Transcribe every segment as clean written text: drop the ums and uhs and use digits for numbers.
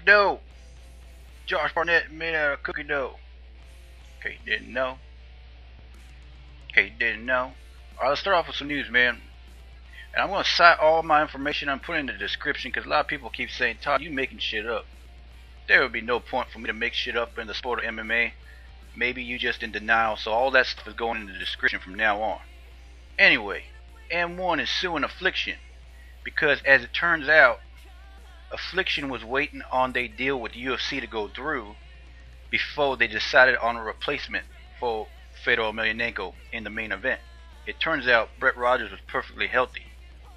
dough. Josh Barnett made out of cookie dough. Okay, didn't know. Alright, let's start off with some news, man. And I'm going to cite all my information I'm putting in the description because a lot of people keep saying, Todd, you making shit up. There would be no point for me to make shit up in the sport of MMA. Maybe you just in denial, so all that stuff is going in the description from now on. Anyway, M1 is suing Affliction because, as it turns out, Affliction was waiting on their deal with UFC to go through before they decided on a replacement for Fedor Emelianenko in the main event. It turns out Brett Rogers was perfectly healthy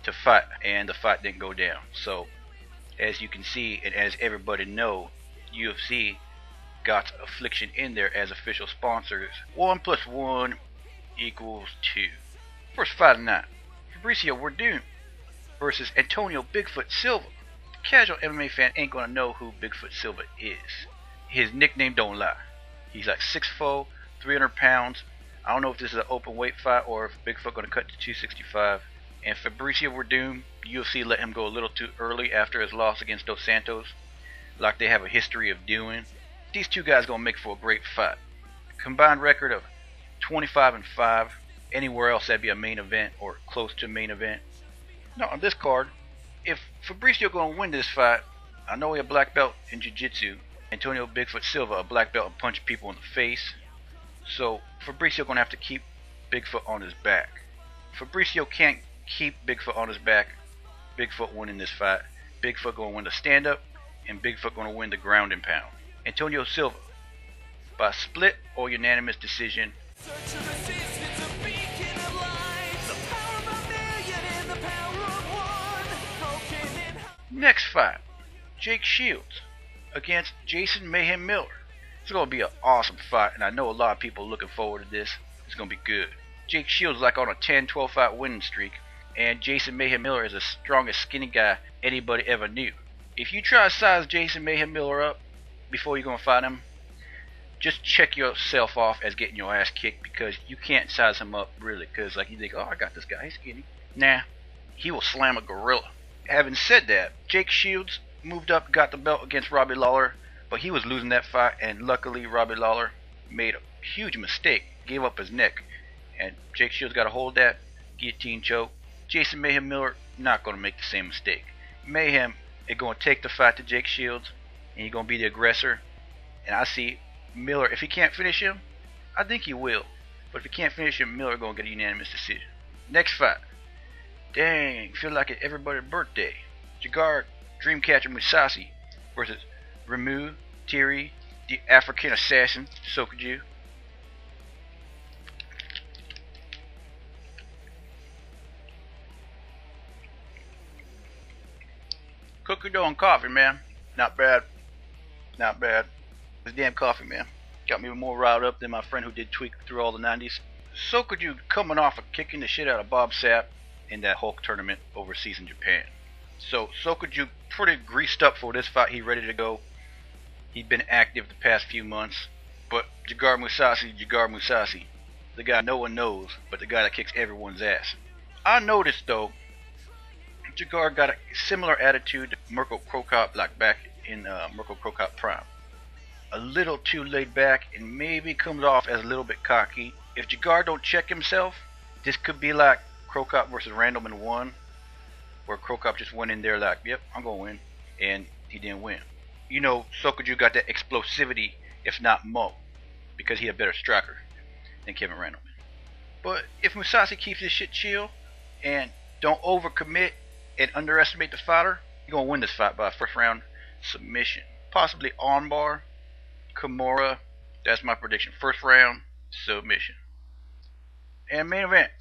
to fight, and the fight didn't go down. So, as you can see, and as everybody know, UFC got Affliction in there as official sponsors. 1 + 1 = 2. First fight of the night, Fabricio Werdum versus Antonio Bigfoot Silva. The casual MMA fan ain't gonna know who Bigfoot Silva is. His nickname don't lie. He's like 6'4", 300 pounds. I don't know if this is an open weight fight or if Bigfoot gonna cut to 265. And Fabricio Werdum, UFC let him go a little too early after his loss against Dos Santos, like they have a history of doing. These two guys gonna make for a great fight. Combined record of 25-5. Anywhere else that'd be a main event or close to main event. Now on this card, if Fabricio gonna win this fight, I know he a black belt in jiu-jitsu. Antonio Bigfoot Silva a black belt and punch people in the face. So Fabricio gonna have to keep Bigfoot on his back. Fabricio can't keep Bigfoot on his back. Bigfoot winning this fight. Bigfoot gonna win the stand up, and Bigfoot gonna win the ground and pound. Antonio Silva by split or unanimous decision. Next fight, Jake Shields against Jason Mayhem Miller. It's going to be an awesome fight, and I know a lot of people are looking forward to this. It's going to be good. Jake Shields is like on a 10-12 fight winning streak, and Jason Mayhem Miller is the strongest skinny guy anybody ever knew. If you try to size Jason Mayhem Miller up before you're going to fight him, just check yourself off as getting your ass kicked, because you can't size him up really, because like you think, oh, I got this guy, he's skinny. Nah, he will slam a gorilla. Having said that, Jake Shields moved up, got the belt against Robbie Lawler, but he was losing that fight, and luckily Robbie Lawler made a huge mistake, gave up his neck, and Jake Shields got a hold of that, guillotine choke. Jason Mayhem Miller not going to make the same mistake. Mayhem is going to take the fight to Jake Shields, and he's going to be the aggressor, and I see Miller, if he can't finish him, I think he will, but if he can't finish him, Miller going to get a unanimous decision. Next fight. Dang, feel like it's everybody's birthday. Gegard, Dreamcatcher Mousasi versus Ramea, Thierry, the African assassin, Sokoudjou. Cookie dough and coffee, man. Not bad. Not bad. This damn coffee, man. Got me more riled up than my friend who did tweak through all the 90s. Sokoudjou coming off of kicking the shit out of Bob Sapp in that Hulk tournament overseas in Japan. So Sokoudjou pretty greased up for this fight. He ready to go. He'd been active the past few months. But Gegard Mousasi, the guy no one knows, but the guy that kicks everyone's ass. I noticed though, Gegard got a similar attitude to Mirko Cro Cop, like back in Mirko Cro Cop Prime. A little too laid back and maybe comes off as a little bit cocky. If Gegard don't check himself, this could be like Cro Cop versus Random in 1, where Cro Cop just went in there like, yep, I'm gonna win, and he didn't win. You know, Sokoudjou got that explosivity, if not more, because he a better striker than Kevin Randleman. But if Mousasi keeps his shit chill and don't overcommit and underestimate the fighter, he's gonna win this fight by a first round submission, possibly armbar, Kimura. That's my prediction. First round submission. And main event,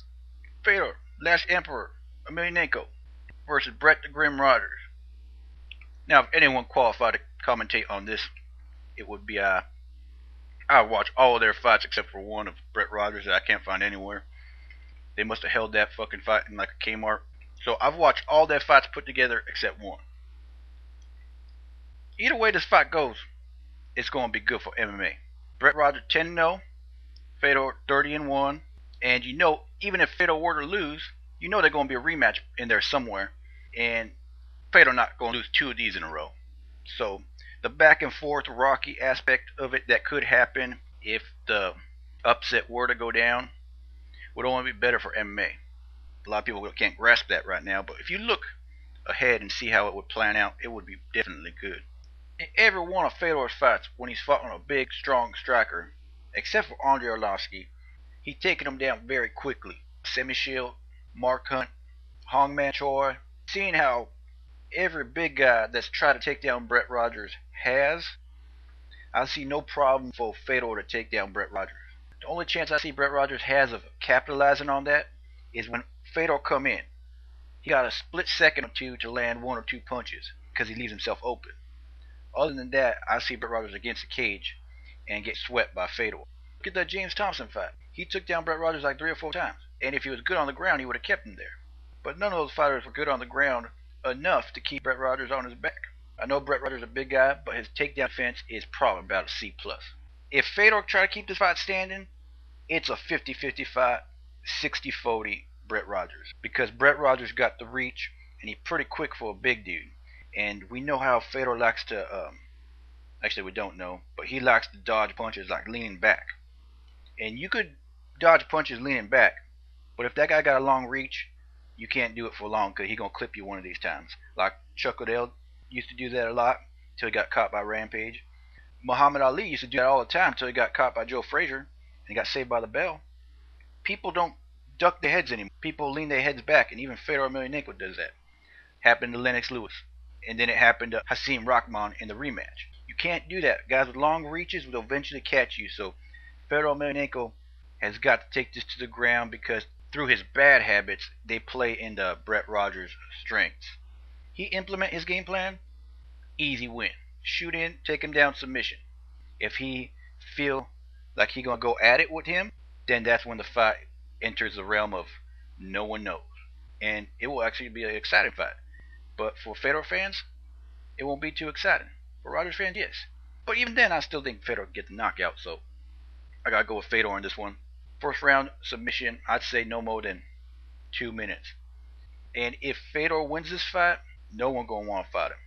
Fedor, Last Emperor, Emelianenko versus Brett the Grim Rogers. Now, if anyone qualified to commentate on this, it would be I watch all of their fights except for one of Brett Rogers that I can't find anywhere. They must have held that fucking fight in like a Kmart. So I've watched all their fights put together except one. Either way this fight goes, it's going to be good for MMA. Brett Rogers 10-0, Fedor 30-1, and you know, even if Fedor were to lose, you know there's going to be a rematch in there somewhere, and Fedor not going to lose two of these in a row. So the back and forth rocky aspect of it that could happen if the upset were to go down would only be better for MMA. A lot of people can't grasp that right now, but if you look ahead and see how it would plan out, it would be definitely good. In every one of Fedor's fights, when he's fought on a big, strong striker, except for Andrei Arlovski, he's taken him down very quickly. Semi-Shield, Mark Hunt, Hongman Choi. Seeing how every big guy that's tried to take down Brett Rogers has, I see no problem for Fedor to take down Brett Rogers. The only chance I see Brett Rogers has of capitalizing on that is when Fedor come in. He got a split second or two to land one or two punches because he leaves himself open. Other than that, I see Brett Rogers against the cage and get swept by Fedor. Look at that James Thompson fight. He took down Brett Rogers like 3 or 4 times. And if he was good on the ground, he would have kept him there. But none of those fighters were good on the ground enough to keep Brett Rogers on his back. I know Brett Rogers is a big guy, but his takedown defense is probably about a C+. If Fedor try to keep this fight standing, it's a 50-50 fight, 60-40 Brett Rogers. Because Brett Rogers got the reach, and he's pretty quick for a big dude. And we know how Fedor likes to, actually we don't know, but he likes to dodge punches like leaning back. And you could dodge punches leaning back, but if that guy got a long reach, you can't do it for long because he's going to clip you one of these times. Like Chuck Liddell used to do that a lot until he got caught by Rampage. Muhammad Ali used to do that all the time until he got caught by Joe Frazier and he got saved by the bell. People don't duck their heads anymore. People lean their heads back, and even Fedor Emelianenko does that. Happened to Lennox Lewis, and then it happened to Hasim Rahman in the rematch. You can't do that. Guys with long reaches will eventually catch you, so Fedor Emelianenko has got to take this to the ground because through his bad habits, they play into Brett Rogers' strengths. He implement his game plan, easy win. Shoot in, take him down, submission. If he feel like he gonna go at it with him, then that's when the fight enters the realm of no one knows. And it will actually be an exciting fight. But for Fedor fans, it won't be too exciting. For Rogers fans, yes. But even then, I still think Fedor gets the knockout, so I gotta go with Fedor on this one. First round submission, I'd say no more than 2 minutes. And if Fedor wins this fight, no one gonna want to fight him.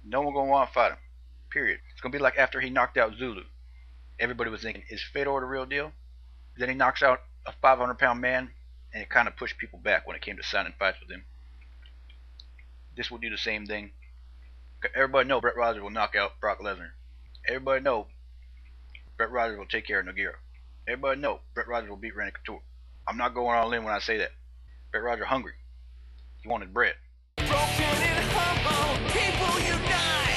No one gonna want to fight him. Period. It's gonna be like after he knocked out Zulu. Everybody was thinking, is Fedor the real deal? Then he knocks out a 500-pound man, and it kind of pushed people back when it came to signing fights with him. This will do the same thing. Everybody know Brett Rogers will knock out Brock Lesnar. Everybody know Brett Rogers will take care of Nogueira. Everybody know Brett Rogers will beat Randy Couture. I'm not going all in when I say that. Brett Rogers hungry. He wanted bread. Broken and humble, people unite.